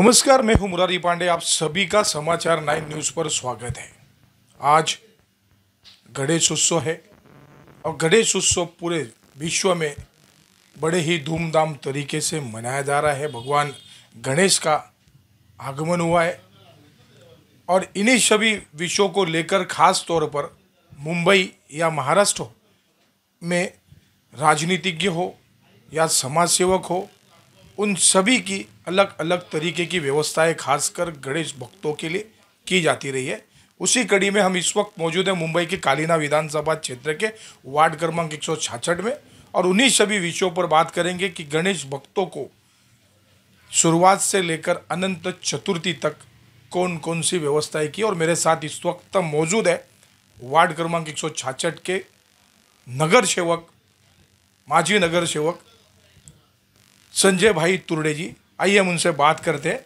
नमस्कार, मैं हूं मुरारी पांडे। आप सभी का समाचार 9 न्यूज़ पर स्वागत है। आज गणेश उत्सव है और गणेश उत्सव पूरे विश्व में बड़े ही धूमधाम तरीके से मनाया जा रहा है। भगवान गणेश का आगमन हुआ है और इन्हीं सभी विषयों को लेकर खास तौर पर मुंबई या महाराष्ट्र में राजनीतिज्ञ हो या समाज सेवक हो, उन सभी की अलग अलग तरीके की व्यवस्थाएं खासकर गणेश भक्तों के लिए की जाती रही है। उसी कड़ी में हम इस वक्त मौजूद हैं मुंबई के कालीना विधानसभा क्षेत्र के वार्ड क्रमांक 166 में और उन्हीं सभी विषयों पर बात करेंगे कि गणेश भक्तों को शुरुआत से लेकर अनंत चतुर्थी तक कौन कौन सी व्यवस्थाएं की। और मेरे साथ इस वक्त मौजूद है वार्ड क्रमांक 166 के नगर सेवक, माजी नगर सेवक संजय भाई तुर्डे जी। आइए हम उनसे बात करते हैं।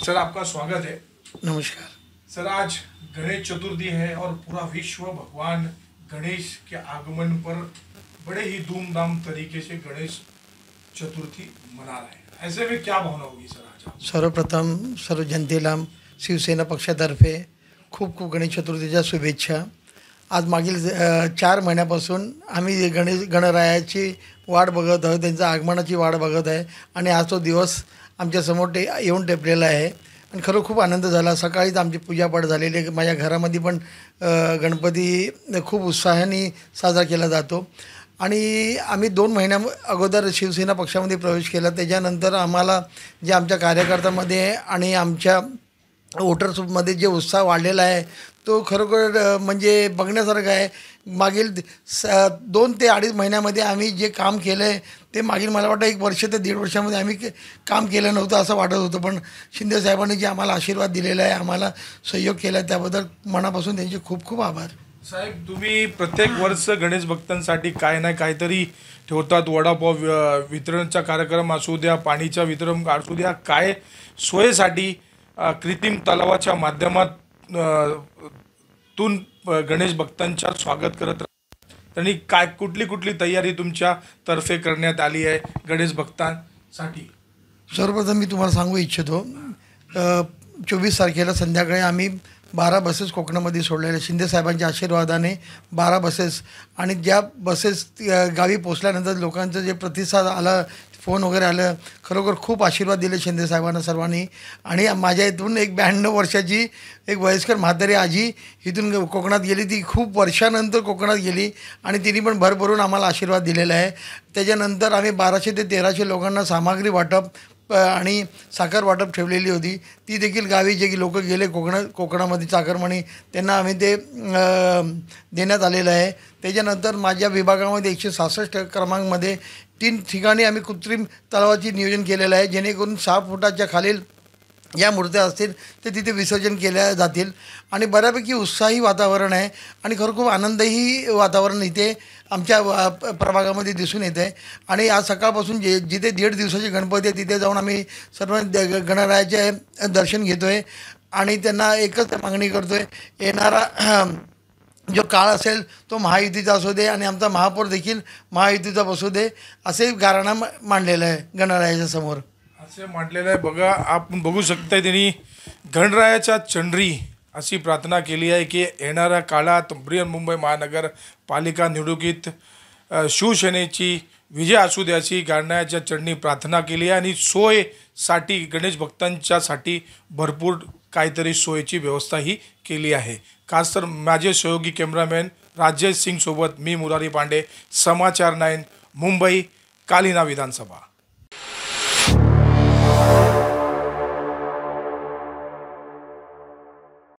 सर, आपका स्वागत है। नमस्कार सर, आज गणेश चतुर्थी है और पूरा विश्व भगवान गणेश के आगमन पर बड़े ही धूमधाम तरीके से गणेश चतुर्थी मना रहे हैं। ऐसे में क्या भावना होगी सर आज आप? सर्वप्रथम सर्व जनतेला शिवसेना पक्षातर्फे खूप खूप गणेश चतुर्थीच्या शुभेच्छा। आज मागील 4 महिन्यापासून आम्ही गणरायाची वाट बघत आहोत, त्यांच्या आगमनाची वाट बघत आहे आणि आज तो दिवस आमच्यासमोर येऊन टेपलेला आहे आणि खरं खूप आनंद झाला। सकाळीच आमची पूजापाठ झालेली आहे। माझ्या घरामध्ये पण गणपती खूप उत्साहाने साजरा केला जातो आणि आम्ही 2 महिन्या अगोदर शिवसेना पक्षामध्ये प्रवेश केला। त्याच्यानंतर आम्हाला जे आमच्या कार्यकर्त्यांमध्ये आणि आमच्या वोटर्समध्ये जे उत्साह वाढलेला आहे तो खरोखर म्हणजे बघण्यासारखं आहे। मागील 2 ते 2.5 महिन्यामध्ये आम्ही जे काम केलं आहे ते मागील मला वाटतं 1 वर्ष ते 1.5 वर्षामध्ये आम्ही काम केलं नव्हतं असं वाटत होतं, पण शिंदे साहेबांनी जे आम्हाला आशीर्वाद दिलेला आहे, आम्हाला सहयोग केला, त्याबद्दल मनापासून त्यांचे खूप खूप आभार। साहेब, तुम्ही प्रत्येक वर्ष गणेश भक्तांसाठी काय ना काहीतरी ठेवतात। वडापाव वितरणचा कार्यक्रम असू द्या, पाणीचा वितरण असू द्या, काय सोयीसाठी कृत्रिम तलावाच्या माध्यमातून गणेश भक्तांच्या स्वागत करत त्यांनी काय कुठली तयारी तुमच्या तर्फे करण्यात आली आहे गणेश भक्तांसाठी? सर्वप्रथम मी तुम्हाला सांगू इच्छितो, 24 तारखेला संध्याकाळी आम्ही 12 बसेस कोकणामध्ये सोडलेल्या शिंदे साहेबांच्या आशीर्वादाने 12 बसेस, आणि ज्या बसेस गावी पोचल्यानंतर लोकांचं जे प्रतिसाद आला, फोन वगैरे आलं, खरोखर खूप आशीर्वाद दिले शिंदे साहेबांना सर्वांनी। आणि माझ्या इथून एक 92 वर्षाची एक वयस्कर म्हातारी आजी इथून कोकणात गेली, ती खूप वर्षानंतर कोकणात गेली आणि तिने पण भरभरून आम्हाला आशीर्वाद दिलेला आहे। त्याच्यानंतर आम्ही 1200 ते 1300 लोकांना सामग्री वाटप आणि साखर वाटप ठेवलेली होती, ती देखील गावी जे लोक गेले कोकणामध्ये चाकरमानी त्यांना आम्ही ते देण्यात आलेलं आहे। त्याच्यानंतर माझ्या विभागामध्ये 166 क्रमांकमध्ये 3 ठिकाणी आम्ही कृत्रिम तलावाची नियोजन केलेलं आहे, जेणेकरून 6 फुटाच्या खालील या मूर्त्या असतील ते तिथे विसर्जन केल्या जातील आणि बऱ्यापैकी उत्साही वातावरण आहे आणि खरं खूप आनंदही वातावरण इथे आमच्या प्रभागामध्ये दिसून येतं आहे। आणि आज सकाळपासून जिथे 1.5 दिवसाचे गणपती आहे तिथे जाऊन आम्ही सर्व गणरायाचे दर्शन घेतो आहे आणि त्यांना एकच मागणी करतो आहे, येणारा जो काळ असेल तो महायुतीचा असू दे आणि आमचा महापौर देखील महायुतीचा बसू दे, असे गाऱ्हाणा मांडलेलं आहे गणरायाच्या समोर। असे म्हटलेलं आहे बघा, आपण बघू शकता त्यांनी गणरायाच्या चंद्री अशी प्रार्थना केली आहे की येणाऱ्या काळात बृहन्मुंबई महानगरपालिका निवडणुकीत शिवसेनेची विजय असू द्या अशी गणरायाच्या चरणी प्रार्थना केली आहे आणि सोयीसाठी गणेश भक्तांच्यासाठी भरपूर काहीतरी सोयीची व्यवस्थाही केली आहे। खास तर माझे सहयोगी कॅमेरामॅन राजेश सिंग सोबत मी मुरारी पांडे, समाचार 9 मुंबई, कालीना विधानसभा।